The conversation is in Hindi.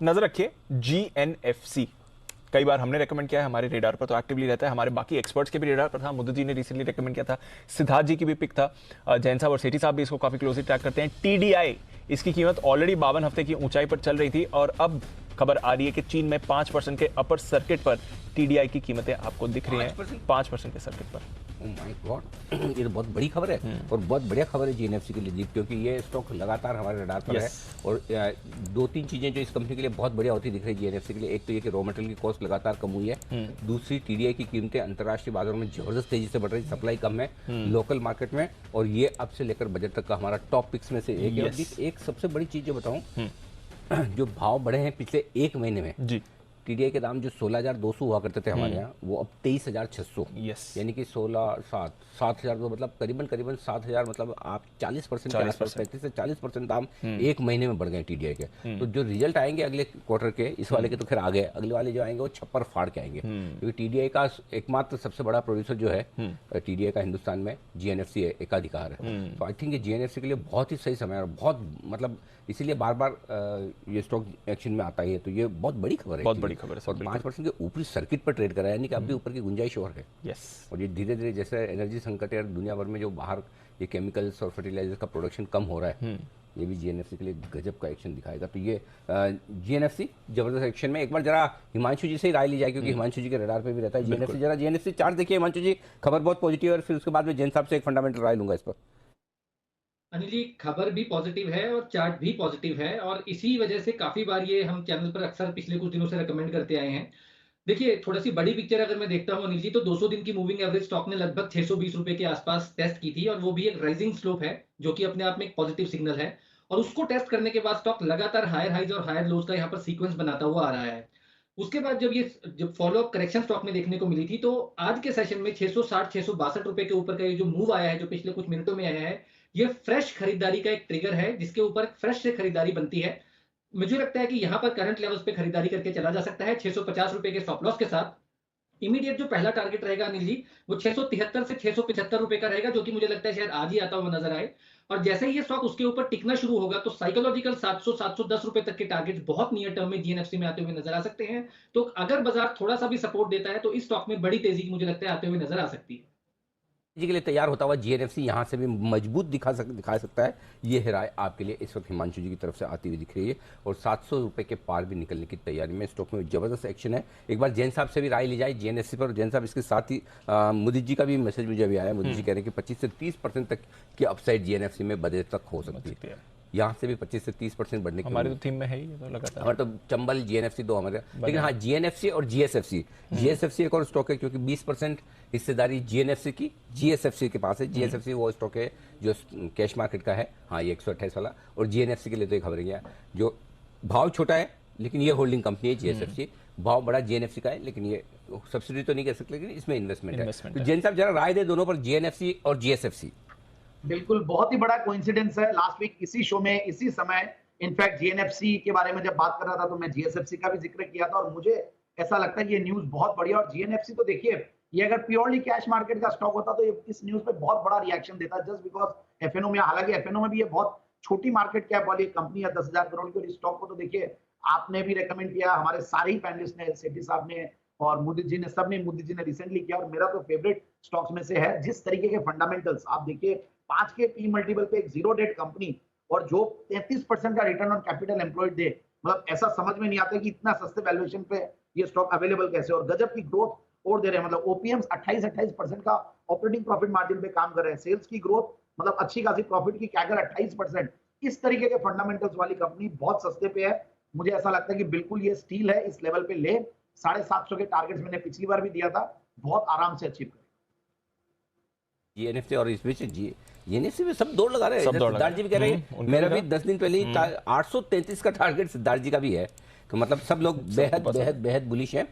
नजर रखिए जीएनएफसी, कई बार हमने रेकमेंड किया है, हमारे रेडार पर तो एक्टिवली रहता है, हमारे बाकी एक्सपर्ट्स के भी रेडार पर था। मुद्दू जी ने रिसेंटली रेकमेंड किया था, सिद्धार्थ जी की भी पिक था, जैन साहब और सेठी साहब भी इसको काफी क्लोजली ट्रैक करते हैं। टीडीआई, इसकी कीमत ऑलरेडी 52 हफ्ते की ऊंचाई पर चल रही थी और अब खबर आ रही है कि चीन में 5% के अपर सर्किट पर टीडीआई की कीमतें आपको दिख रही हैं, 5% के सर्किट पर। ओह माय गॉड, ये तो बहुत बड़ी खबर है और बहुत बढ़िया खबर है जीएनएफसी के लिए दीप, क्योंकि ये स्टॉक लगातार हमारे रडार पर है। और दो तीन चीजें जो इस कंपनी के लिए बहुत बढ़िया होती दिख रही है जीएनएफसी के लिए, एक तो ये कि रॉ मटेरियल की कॉस्ट लगातार कम हुई है, दूसरी टीडीआई की कीमतें अंतर्राष्ट्रीय बाजारों में जबरदस्त तेजी से बढ़ रही है, सप्लाई कम है लोकल मार्केट में, और ये अब से लेकर बजट तक का हमारा टॉप पिक्स में से एक है। दीप, एक सबसे बड़ी चीज जो बताऊं, जो भाव बढ़े हैं पिछले एक महीने में जी, टीडीआई के दाम जो 16,200 हुआ करते थे हमारे यहाँ, वो अब 23,600, यानी कि 7,000, तो मतलब करीबन 7,000, मतलब आप 40% के आसपास, 35 से 40% दाम एक महीने में बढ़ गए टीडीआई के। तो जो रिजल्ट आएंगे अगले क्वार्टर के, इस वाले के तो खैर आ गए, अगले वाले जो आएंगे वो छप्पर फाड़ के आएंगे, क्योंकि टीडीआई का एकमात्र सबसे बड़ा प्रोड्यूसर जो है टीडीआई का हिंदुस्तान में जीएनएफसी एकाधिकार है। तो आई थिंक ये जीएनएफसी के लिए बहुत ही सही समय है और बहुत मतलब इसीलिए बार बार ये स्टॉक एक्शन में आता ही है। तो ये बहुत बड़ी खबर है, बहुत बड़ी खबर है। और 5% के ऊपरी सर्किट पर ट्रेड कर रहा है, यानी कि अब भी ऊपर की गुंजाइश और है। और ये धीरे धीरे जैसे एनर्जी संकट है दुनिया भर में, जो बाहर ये केमिकल्स और फर्टिलाइजर्स का प्रोडक्शन कम हो रहा है, ये भी जीएनएफसी के लिए गजब का एक्शन दिखाएगा। तो ये जीएनएफसी जबरदस्त एक्शन में। एक बार जरा हिमांशु जी से ही राय ली जाए, क्योंकि हिमांशु जी के रडार पे भी रहता है जीएनएफसी। जरा जीएनएफसी चार्ट देखिए हिमांशु जी, खबर बहुत पॉजिटिव है, और फिर उसके बाद में जैन साहब से एक फंडामेंटल राय लूंगा इस पर। अनिल जी, खबर भी पॉजिटिव है और चार्ट भी पॉजिटिव है, और इसी वजह से काफी बार ये हम चैनल पर अक्सर पिछले कुछ दिनों से रेकमेंड करते आए हैं। देखिए, थोड़ी सी बड़ी पिक्चर अगर मैं देखता हूं अनिल जी, तो 200 दिन की मूविंग एवरेज स्टॉक ने लगभग 620 रुपए के आसपास टेस्ट की थी, और वो भी एक राइजिंग स्लोप है, जो कि अपने आप में एक पॉजिटिव सिग्नल है। और उसको टेस्ट करने के बाद स्टॉक लगातार हायर हाइज और हायर लोज का यहाँ पर सीक्वेंस बनाता हुआ आ रहा है। उसके बाद जब फॉलो अप करेक्शन स्टॉक में देखने को मिली थी, तो आज के सेशन में 660 662 रुपए के ऊपर का ये जो मूव आया है, जो पिछले कुछ मिनटों में आया है, ये फ्रेश खरीदारी का एक ट्रिगर है, जिसके ऊपर फ्रेश से खरीदारी बनती है। मुझे लगता है कि यहां पर करंट लेवल्स पे खरीदारी करके चला जा सकता है 650 रुपए के स्टॉप लॉस के साथ। इमीडिएट जो पहला टारगेट रहेगा अनिल जी, वो 673 से 675 रुपए का रहेगा, जो कि मुझे लगता है शायद आज ही आता हुआ नजर आए। और जैसे ही ये स्टॉक उसके ऊपर टिकना शुरू होगा, तो साइकोलॉजिकल 700 710 रुपए तक के टारगेट बहुत नियर टर्म में जीएनएफसी में आते हुए नजर आ सकते हैं। तो अगर बाजार थोड़ा सा भी सपोर्ट देता है, तो इस स्टॉक में बड़ी तेजी मुझे लगता है आते हुए नजर आ सकती है। जी के लिए तैयार होता हुआ जीएनएफसी यहाँ से भी मजबूत दिखा सकता है। ये है राय आपके लिए इस वक्त हिमांशु जी की तरफ से आती हुई दिख रही है, और 700 रुपए के पार भी निकलने की तैयारी में स्टॉक में जबरदस्त एक्शन है। एक बार जैन साहब से भी राय ली जाए जीएनएफसी पर। जैन साहब, इसके साथ ही मोदी जी का भी मैसेज मुझे अभी आया। मोदी जी कह रहे हैं कि 25 से 30% तक की अपसाइड जीएनएफसी में बजट तक हो सकती है, यहाँ से भी 25 से 30% बढ़ने की हमारे तो थीम में है ही, तो लगातार हमारे तो चंबल जीएनएफसी दो हमारे, लेकिन हाँ जीएनएफसी और जीएसएफसी एक और स्टॉक है, क्योंकि 20% हिस्सेदारी जीएनएफसी की जीएसएफसी के पास है। जीएसएफसी वो स्टॉक है जो कैश मार्केट का है, हाँ ये 128 वाला। और जीएनएफसी के लिए तो एक खबर है, जो भाव छोटा है लेकिन ये होल्डिंग कंपनी है जीएसएफसी, भाव बड़ा जीएनएफसी का है, लेकिन ये सब्सिडी तो नहीं कह सकते, लेकिन इसमें इन्वेस्टमेंट है। तो जैन साहब जरा राय दे दोनों पर, जीएनएफसी और जीएसएफसी। बिल्कुल, बहुत ही बड़ा कोइंसिडेंस है। लास्ट वीक इसी शो में इसी समय इनफैक्ट जीएनएफसी के बारे में जब बात कर रहा था, तो मैं जीएसएफसी का भी जिक्र किया था, और मुझे ऐसा लगता है कि ये न्यूज बहुत बढ़िया। और जीएनएफसी तो देखिए, ये अगर प्योरली कैश मार्केट का स्टॉक होता तो ये इस न्यूज पे बहुत बड़ा रिएक्शन देता, जस्ट बिकॉज एफएनओ में, हालांकि एफएनओ में भी ये बहुत छोटी मार्केट कैप वाली कंपनी है, 10,000 करोड़ की। और इस स्टॉक को तो देखिए, आपने भी रेकमेंड किया, हमारे सारे ही पैनलिस्ट ने, सेठी साहब ने और मोदी जी ने, सबने, मोदी जी ने रिसेंटली किया, और मेरा तो फेवरेट स्टॉक्स में से है। जिस तरीके के फंडामेंटल्स आप देखिए, 5 के पी मल्टीपल पे एक जीरो डेट कंपनी, और जो 33% का रिटर्न ऑन कैपिटल एम्प्लॉयड दे, मतलब ऐसा समझ में नहीं आता कि इतना सस्ते वैल्यूएशन पे ये स्टॉक अवेलेबल कैसे, और गजब की ग्रोथ और दे रहे हैं। मतलब ओपीएम्स 28% का ऑपरेटिंग प्रॉफिट मार्जिन पे काम कर रहे हैं, सेल्स की ग्रोथ मतलब अच्छी खासी, प्रॉफिट की कैगर 28%। इस तरीके के फंडामेंटल्स वाली कंपनी बहुत सस्ते पे है। मुझे ऐसा लगता है कि बिल्कुल ये स्टील है, इस लेवल पे ले। 750 के टारगेट्स मैंने पिछली बार भी दिया था, बहुत आराम से अचीव करें। जीएनएफसी और इस बीच जीएनएफसी में सब दौड़ लगा रहे हैं। सिद्धार्थ जी भी कह रहे हैं, मेरा भी 10 दिन पहले ही 833 का टारगेट सिद्धार्थ जी का भी है। तो मतलब सब लोग बेहद बुलिश हैं।